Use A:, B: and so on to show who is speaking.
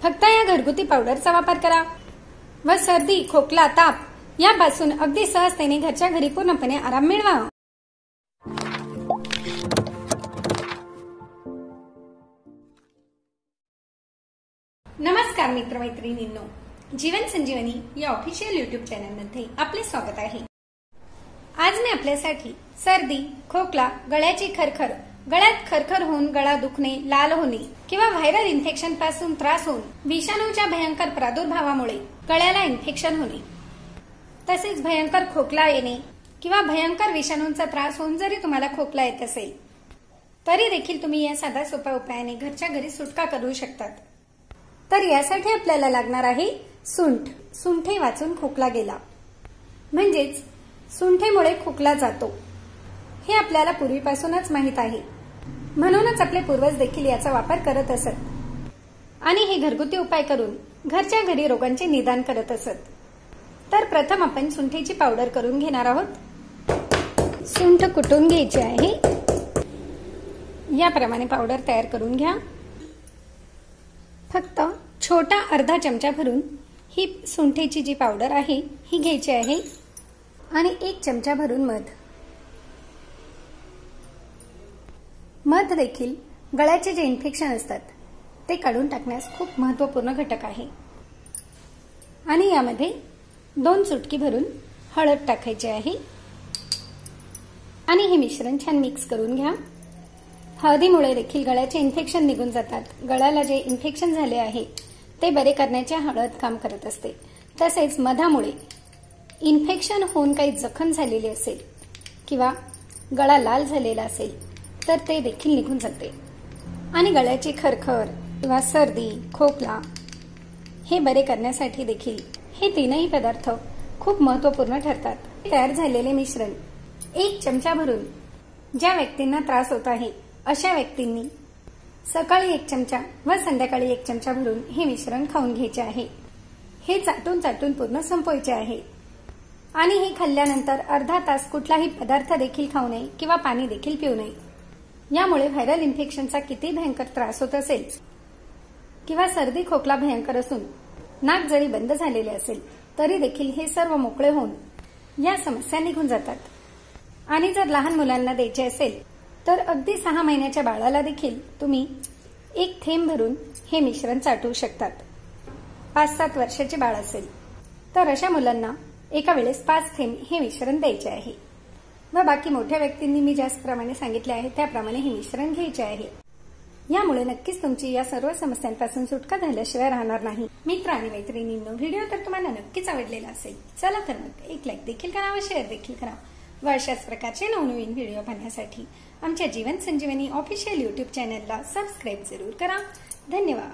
A: फक्त या घरगुती पावडरचा वापर करा व सर्दी, खोकला, ताप यापासून अगदी सहजतेने घरच्या घरी पूर्णपणे आराम मिळवा। नमस्कार मित्रमैत्रिणींनो, जीवन संजीवनी या ऑफिशियल यूट्यूब चॅनलमध्ये आपले स्वागत आहे। आज मी आपल्यासाठी सर्दी, खोकला, गळ्याची खरखर, गळ्यात खरखर होऊन गळा दुखणे, लाल होणे किंवा व्हायरल इन्फेक्शन पासून त्रास होऊन विषाणूच्या भयंकर प्रादुर्भावामुळे गळ्याला इन्फेक्शन होणे, तसेच भयंकर खोकला येणे किंवा भयंकर विषाणूंचा त्रास होऊन जरी तुम्हाला खोकला येत असेल तरी देखील तुम्ही या साध्या सोप्या उपायाने घरच्या घरी सुटका करू शकतात। तर यासाठी आपल्याला लागणार आहे सुंठ। सुंठे वाचून खोकला गेला, म्हणजेच सुंठेमुळे खोकला जातो हे आपल्याला पूर्वीपासूनच माहित आहे, म्हणूनच आपले पूर्वज देखील याचा वापर करत असत आणि हे घरगुती उपाय करून घरच्या घरी रोगांचे निदान करत असत। तर प्रथम आपण सुंठेची पावडर करून घेणार आहोत। सुंठ कुटून घ्यायची आहे, याप्रमाणे पावडर तयार करून घ्या। फक्त छोटा अर्धा चमचा भरून ही सुंठेची जी पावडर आहे ही घ्यायची आहे आणि 1 चमचा भरून मध देखील गळ्याचे जे इन्फेक्शन असतात ते काढून टाकण्यास खूप महत्त्वपूर्ण घटक आहे। आणि यामध्ये 2 चुटकी भरून हळद टाकायची आहे आणि हे मिश्रण छान मिक्स करून घ्या। हळदीमुळे देखील गळ्याचे इन्फेक्शन निघून जातात। गळ्याला जे इन्फेक्शन झाले आहे ते बरे करण्याचे हळद काम करत असते। तसेच मधामुळे इन्फेक्शन होऊन काही जखम झालेली असेल किंवा गळा लाल झालेला असेल तर ते देखील निघून जाते आणि गळ्याची खरखर किंवा सर्दी, खोकला हे बरे करण्यासाठी देखील हे तीनही पदार्थ खूप महत्त्वपूर्ण ठरतात। तयार झालेले मिश्रण 1 चमचा भरून ज्या व्यक्तींना त्रास होत आहे अशा व्यक्तींनी सकाळी 1 चमचा व संध्याकाळी 1 चमचा भरून हे मिश्रण खाऊन घ्यायचे आहे। हे चाटून चाटून पूर्ण संपवायचे आहे आणि हे खाल्ल्यानंतर अर्धा तास कुठलाही पदार्थ देखील खाऊ नये किंवा पाणी देखील पिऊ नये। यामुळे व्हायरल इन्फेक्शनचा किती भयंकर त्रास होत असेल किंवा सर्दी, खोकला भयंकर असून नाक जरी बंद झालेले असेल तरी देखील हे सर्व मोकळे होऊन या समस्या निघून जातात। आणि जर लहान मुलांना द्यायचे असेल तर अगदी 6 महिन्याच्या बाळाला देखील तुम्ही 1 थेंब भरून हे मिश्रण चाटू शकतात। 5-7 वर्षाचे बाळ असेल तर अशा मुलांना एका वेळेस 5 थेंब हे मिश्रण द्यायचे आहे व बाकी मोठ्या व्यक्तींनी मी ज्याप्रमाणे सांगितले आहे त्याप्रमाणे हे मिश्रण घ्यायचे आहे। यामुळे नक्कीच तुमची या सर्व समस्यांपासून सुटका झाल्याशिवाय राहणार नाही। मित्र आणि मैत्रिणींनो, व्हिडिओ तर तुम्हाला नक्कीच आवडलेला असेल। चला तर मग एक लाईक देखील करा व शेअर देखील करा व अशाच प्रकारचे नवनवीन व्हिडिओ पाहण्यासाठी आमच्या जीवन संजीवनी ऑफिशियल यूट्यूब चॅनलला सबस्क्राईब जरूर करा। धन्यवाद।